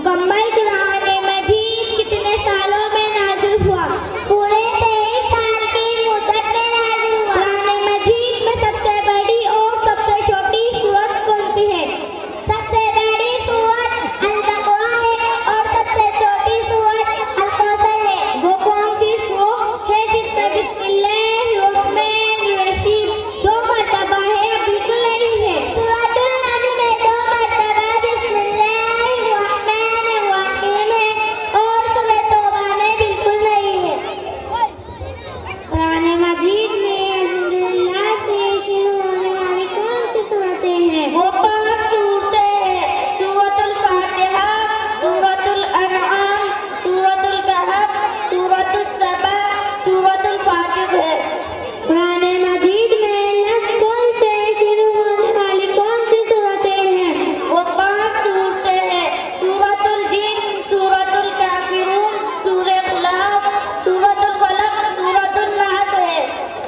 मुकम्मल कुरान मजीद कितने सालों में नाज़िल हुआ? पूरे 23 साल की मुद्दत में नाज़िल हुआ। कुरान मजीद में सबसे बड़ी और सबसे छोटी सूरत कौन सी है? सबसे बड़ी सूरत अल-बक़रा है और सबसे छोटी सूरत अल-कौसर है। वो कौन सी सूरत है जिसमें बिस्मिल्लाहिर्रहमानिर्रहीम 2 मरतबा है? बिल्कुल नहीं है। सूरतुल नजम में 2 मरतबा बिस्मिल्लाहिर्रहमानिर्रहीम है और सूरह तौबा में बिल्कुल नहीं है। कुरान मजीद में अल्हम्दुलिल्लाह से शुरू होने वाली कौन सी सूरतें हैं? वो 5 सूरतें हैं। सूरतुल फातिहा, सूरतुल अनआम, सूरतुल कहफ, सूरतुल सबा, सूरतुल फातिह है। कुरान मजीद में नज़्ल से शुरू होने वाली कौन सी सूरतें हैं? वो 5 सूरतें हैं। सूरतुल जिन, सूरतुल काफिरून, सूरह इखलास, सूरतुल फलक, सूरतुल नास है।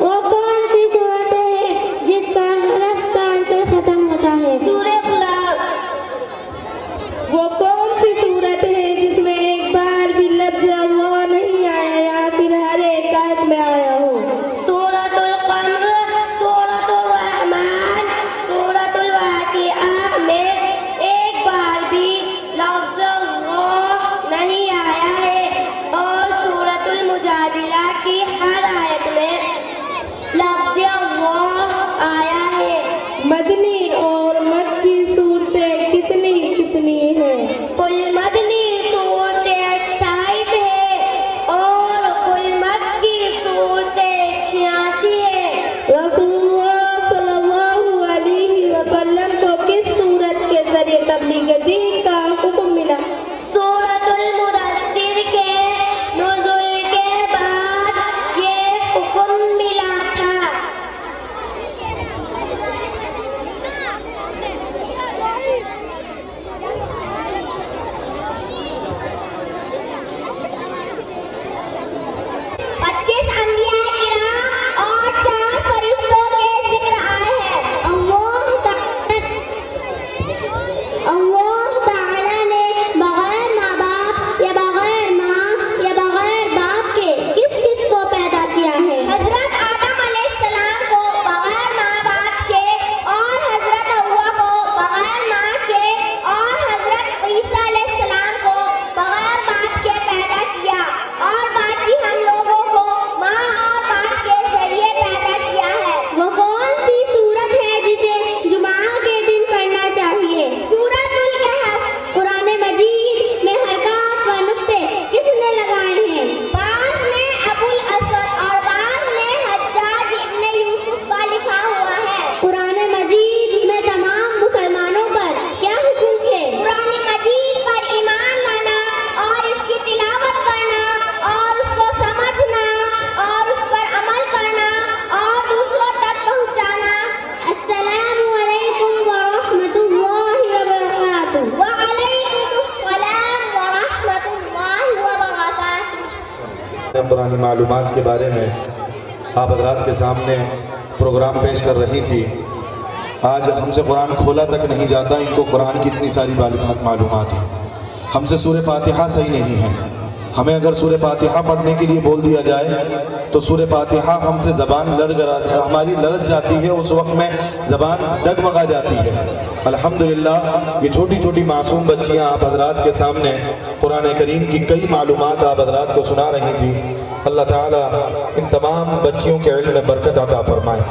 वो कौन सी सूरतें हैं जिसका हरफ कान पे खत्म होता है? सूरह इखलास। वो कौन सी सूरत है जिसमें एक बार भी लफ्ज़ अल्लाह नहीं आया या फिर हर एक आयत में आया हो? सूरतुल कमर, सूरतुल रहमान, सूरतुल वाक़िआ में एक बार भी लफ्ज़ अल्लाह नहीं आया है और सूरतुल मुजादिला की हर आयत में लफ्ज़ अल्लाह आया है। मदनी और मक्की सूरतें कितनी कितनी हैं? कुल मदनी सूरतें 28 है और कुल मक्की सूरतें 86 है। रसूलुल्लाह सल्लल्लाहु अलैहि वसल्लम को किस सूरत के जरिए तबलीग दीन का हुक्म मिला? सूरतुल मुदस्सिर के नुज़ुल के बाद ये हुक्म मिला था। पच्चीस अंबिया किराम और 4 फरिश्तों के जिक्र आए हैं। अल्लाह ताला ने बगैर माँ बाप या बगैर माँ या बगैर बाप के किस किस को पैदा किया है? हजरत आदम अलैहिस्सलाम को बगैर माँ बाप के और हजरत हव्वा को बगैर माँ के और हजरत ईसा अलैहिस्सलाम को बगैर बाप के पैदा किया और बाकी हम लोगों को माँ और बाप के जरिए पैदा किया है। वो कौन सी सूरत है जिसे जुमा के दिन पढ़ना चाहिए? सूरतुल कहफ। कुरान मजीद में हरकत व नुक्ते किसने लगाए हैं? बाज़ ने अबुल असद और बाज़ ने हज्जाज इब्ने यूसुफ का लिखा हुआ है। कुरान मजीद में तमाम मुसलमानों पर क्या हुक्म है? कुरान मजीद पर ईमान लाना और इसकी तिलावत करना और उसको समझना और उस पर अमल करना और दूसरों तक पहुंचाना। अस्सलामु अलैकुम व रहमतुल्लाहि व बरकातुहू। व अलैकुमुस्सलाम व रहमतुल्लाहि व बरकातुहू। पुरानी मालूमात के बारे में आप हज़रात के सामने प्रोग्राम पेश कर रही थी। आज हमसे कुरान खोला तक नहीं जाता, इनको कुरान की इतनी सारी मालूमात है। हमसे सूरह फातिहा सही नहीं है। हमें अगर सूरह फातिहा पढ़ने के लिए बोल दिया जाए तो सूरह फातिहा हमसे ज़बान हमारी लरज़ जाती है, उस वक्त में ज़बान डगमगा जाती है। अल्हम्दुलिल्लाह ये छोटी छोटी मासूम बच्चियाँ आप हज़रात के सामने कुरान करीम की कई मालूमात आप हज़रात को सुना रही थी। अल्लाह ताला इन तमाम बच्चियों के इल्म में बरकत अता फरमाए।